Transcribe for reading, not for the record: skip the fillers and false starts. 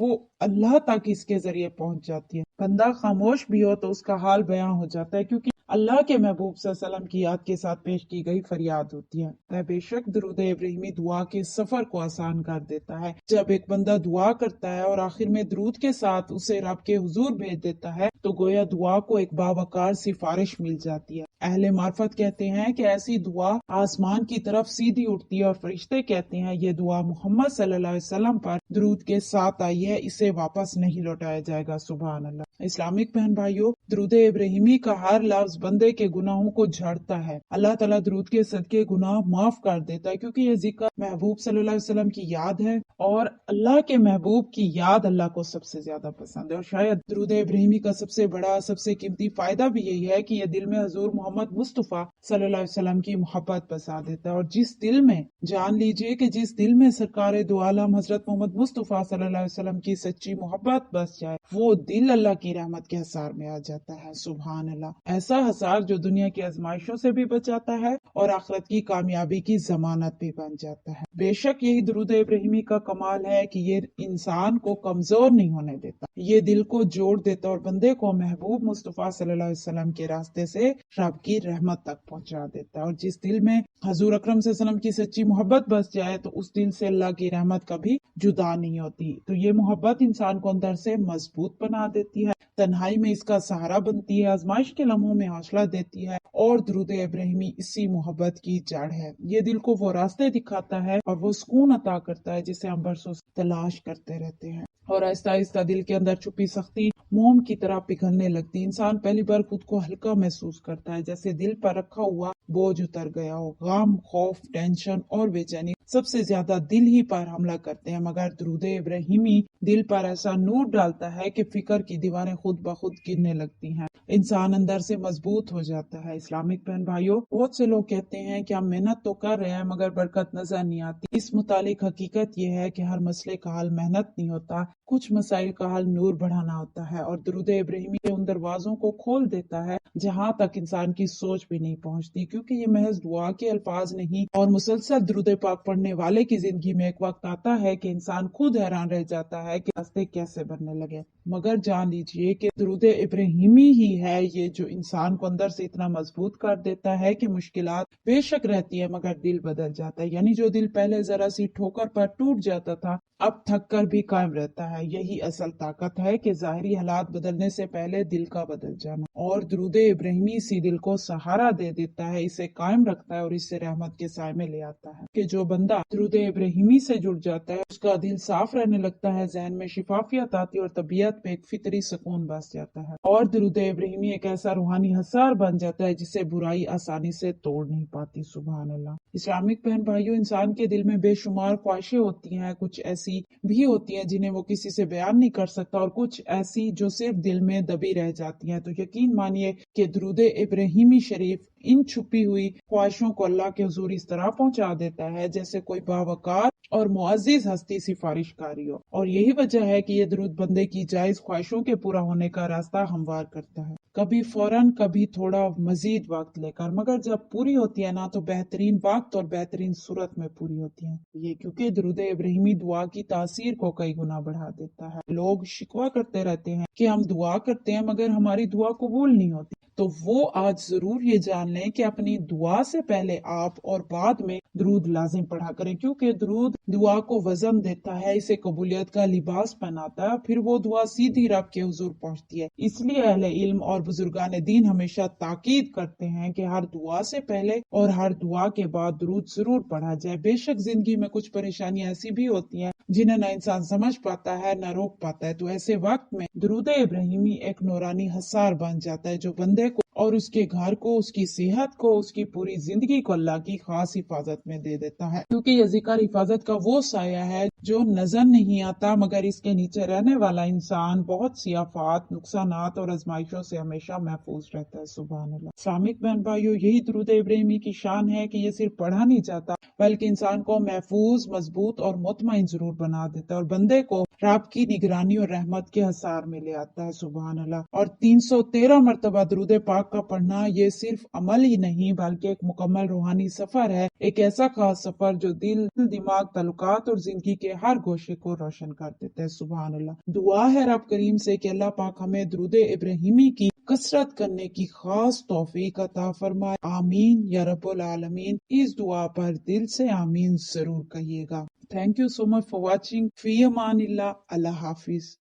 وہ اللہ تک اس کے ذریعے پہنچ جاتی ہے۔ بندہ خاموش بھی ہو تو اس کا حال بیان ہو جاتا ہے، کیونکہ اللہ کے محبوب صلی اللہ علیہ وسلم کی یاد کے ساتھ پیش کی گئی فریاد ہوتی ہے۔ بے شک درود ابراہیمی دعا کے سفر کو آسان کر دیتا ہے۔ جب ایک بندہ دعا کرتا ہے اور آخر میں درود کے ساتھ اسے رب کے حضور بھیج دیتا ہے تو گویا دعا کو ایک باوقار سفارش مل جاتی ہے۔ اہل معرفت کہتے ہیں کہ ایسی دعا آسمان کی طرف سیدھی اٹھتی ہے اور فرشتے کہتے ہیں یہ دعا محمد صلی اللہ علیہ وسلم پر درود کے ساتھ آئی ہے، اسے واپس نہیں لوٹایا جائے گا۔ سبحان اللہ۔ اسلامک بہن بھائیوں، درود ابراہیمی کا ہر لفظ بندے کے گناہوں کو جھاڑتا ہے۔ اللہ تعالیٰ درود کے صدقے گناہ معاف کر دیتا ہے، کیونکہ یہ ذکر محبوب صلی اللہ علیہ وسلم کی یاد ہے اور اللہ کے محبوب کی یاد اللہ کو سب سے زیادہ پسند ہے۔ اور شاید درود ابراہیمی کا سب سے بڑا، سب سے قیمتی فائدہ بھی یہی ہے کہ یہ دل میں حضور محمد مصطفیٰ صلی اللہ علیہ وسلم کی محبت بسا دیتا ہے، اور جس دل میں، جان لیجئے کہ جس دل میں سرکار دو عالم حضرت محمد مصطفیٰ صلی اللہ علیہ وسلم کی سچی محبت بس جائے، وہ دل اللہ کی رحمت کے حصار میں آ جاتا ہے۔ سبحان اللہ۔ ایسا حصار جو دنیا کی آزمائشوں سے بھی بچاتا ہے اور آخرت کی کامیابی کی ضمانت بھی بن جاتا ہے۔ بے شک یہی درود ابراہیمی کا کمال ہے کہ یہ انسان کو کمزور نہیں ہونے دیتا، یہ دل کو جوڑ دیتا اور بندے کو محبوب مصطفیٰ صلی اللہ علیہ وسلم کے راستے سے رب کی رحمت تک پہنچا دیتا ہے، اور جس دل میں حضور اکرم صلی اللہ علیہ وسلم کی سچی محبت بس جائے تو اس دل سے اللہ کی رحمت کبھی جدا نہیں ہوتی۔ تو یہ محبت انسان کو اندر سے مضبوط بنا دیتی ہے، تنہائی میں اس کا سہارا بنتی ہے، آزمائش کے لمحوں میں حوصلہ دیتی ہے، اور درود ابراہیمی اسی محبت کی جڑ ہے۔ یہ دل کو وہ راستے دکھاتا ہے اور وہ سکون عطا کرتا ہے جسے ہم برسوں سے تلاش کرتے رہتے ہیں، اور آہستہ آہستہ دل کے اندر چھپی سختی موم کی طرح پگھلنے لگتی۔ انسان پہلی بار خود کو ہلکا محسوس کرتا ہے، جیسے دل پر رکھا ہوا بوجھ اتر گیا ہو۔ غم، خوف، ٹینشن اور بے چینی سب سے زیادہ دل ہی پر حملہ کرتے ہیں، مگر درود ابراہیمی دل پر ایسا نور ڈالتا ہے کہ فکر کی دیواریں خود بخود گرنے لگتی ہیں، انسان اندر سے مضبوط ہو جاتا ہے۔ اسلامک بہن بھائیوں، بہت سے لوگ کہتے ہیں کہ ہم محنت تو کر رہے ہیں مگر برکت نظر نہیں آتی۔ اس متعلق حقیقت یہ ہے کہ ہر مسئلے کا حل محنت نہیں ہوتا، کچھ مسائل کا حل نور بڑھانا ہوتا ہے، اور درود ابراہیمی ان دروازوں کو کھول دیتا ہے جہاں تک انسان کی سوچ بھی نہیں پہنچتی، کیونکہ یہ محض دعا کے الفاظ نہیں، اور مسلسل درود پاک پڑھنے والے کی زندگی میں ایک وقت آتا ہے کہ انسان خود حیران رہ جاتا ہے کہ راستے کیسے بننے لگے۔ مگر جان لیجئے کہ درود ابراہیمی ہی ہے یہ جو انسان کو اندر سے اتنا مضبوط کر دیتا ہے کہ مشکلات بے شک رہتی ہے مگر دل بدل جاتا ہے، یعنی جو دل پہلے ذرا سی ٹھوکر پر ٹوٹ جاتا تھا اب تھک کر بھی قائم رہتا ہے۔ یہی اصل طاقت ہے کہ ظاہری حالات بدلنے سے پہلے دل کا بدل جانا، اور درود ابراہیمی اسی دل کو سہارا دے دیتا ہے، اسے قائم رکھتا ہے اور اسے رحمت کے سائے میں لے آتا ہے۔ کہ جو بندہ درود ابراہیمی سے جڑ جاتا ہے اس کا دل صاف رہنے لگتا ہے، ذہن میں شفافیت آتی ہے اور طبیعت پہ ایک فطری سکون بس جاتا ہے، اور درود ابراہیمی ایک ایسا روحانی حصار بن جاتا ہے جسے برائی آسانی سے توڑ نہیں پاتی۔ سبحان اللہ۔ اسلامک بہن بھائیوں، انسان کے دل میں بے شمار خواہشیں ہوتی ہیں، کچھ ایسی بھی ہوتی ہیں جنہیں وہ کسی سے بیان نہیں کر سکتا، اور کچھ ایسی جو صرف دل میں دبی رہ جاتی ہیں۔ تو یقین مانیے کہ درود ابراہیمی شریف ان چھپی ہوئی خواہشوں کو اللہ کے حضور اس طرح پہنچا دیتا ہے جیسے کوئی باوقار اور معزز ہستی سفارش کاری ہو، اور یہی وجہ ہے کہ یہ درود بندے کی جائز خواہشوں کے پورا ہونے کا راستہ ہموار کرتا ہے، کبھی فوراً، کبھی تھوڑا مزید وقت لے کر، مگر جب پوری ہوتی ہے نا تو بہترین وقت اور بہترین صورت میں پوری ہوتی ہیں۔ یہ کیونکہ درود ابراہیمی دعا کی تاثیر کو کئی گنا بڑھا دیتا ہے۔ لوگ شکوہ کرتے رہتے ہیں کہ ہم دعا کرتے ہیں مگر ہماری دعا قبول نہیں ہوتی، تو وہ آج ضرور یہ جان لیں کہ اپنی دعا سے پہلے آپ اور بعد میں درود لازم پڑھا کریں، کیونکہ درود دعا کو وزن دیتا ہے، اسے قبولیت کا لباس پہناتا ہے، پھر وہ دعا سیدھی رب کے حضور پہنچتی ہے۔ اس لیے اہل علم اور بزرگان دین ہمیشہ تاکید کرتے ہیں کہ ہر دعا سے پہلے اور ہر دعا کے بعد درود ضرور پڑھا جائے۔ بے شک زندگی میں کچھ پریشانیاں ایسی بھی ہوتی ہیں جنہیں نہ انسان سمجھ پاتا ہے نہ روک پاتا ہے، تو ایسے وقت میں درود ابراہیمی ایک نورانی حصار بن جاتا ہے جو بندے کو اور اس کے گھر کو، اس کی صحت کو، اس کی پوری زندگی کو اللہ کی خاص حفاظت میں دے دیتا ہے، کیونکہ یہ ذکر حفاظت کا وہ سایہ ہے جو نظر نہیں آتا مگر اس کے نیچے رہنے والا انسان بہت سی آفات، نقصانات اور آزمائشوں سے ہمیشہ محفوظ رہتا ہے۔ سبحان اللہ۔ اسلامک بہن بھائیو، یہی درود ابراہیمی کی شان ہے کہ یہ صرف پڑھا نہیں جاتا بلکہ انسان کو محفوظ، مضبوط اور مطمئن ضرور بنا دیتا ہے، اور بندے کو رب کی نگرانی اور رحمت کے حصار میں لے آتا ہے، سبحان اللہ۔ اور 313 مرتبہ درود پاک کا پڑھنا یہ صرف عمل ہی نہیں بلکہ ایک مکمل روحانی سفر ہے، ایک ایسا خاص سفر جو دل، دماغ، تعلقات اور زندگی کے ہر گوشے کو روشن کر دیتا ہے، سبحان اللہ۔ دعا ہے رب کریم سے کہ اللہ پاک ہمیں درود ابراہیمی کی کثرت کرنے کی خاص توفیق عطا فرمائے، آمین یا رب العالمین۔ اس دعا پر دل سے آمین ضرور کہیے گا۔ Thank you so much for watching. فی امان اللہ، اللہ حافظ۔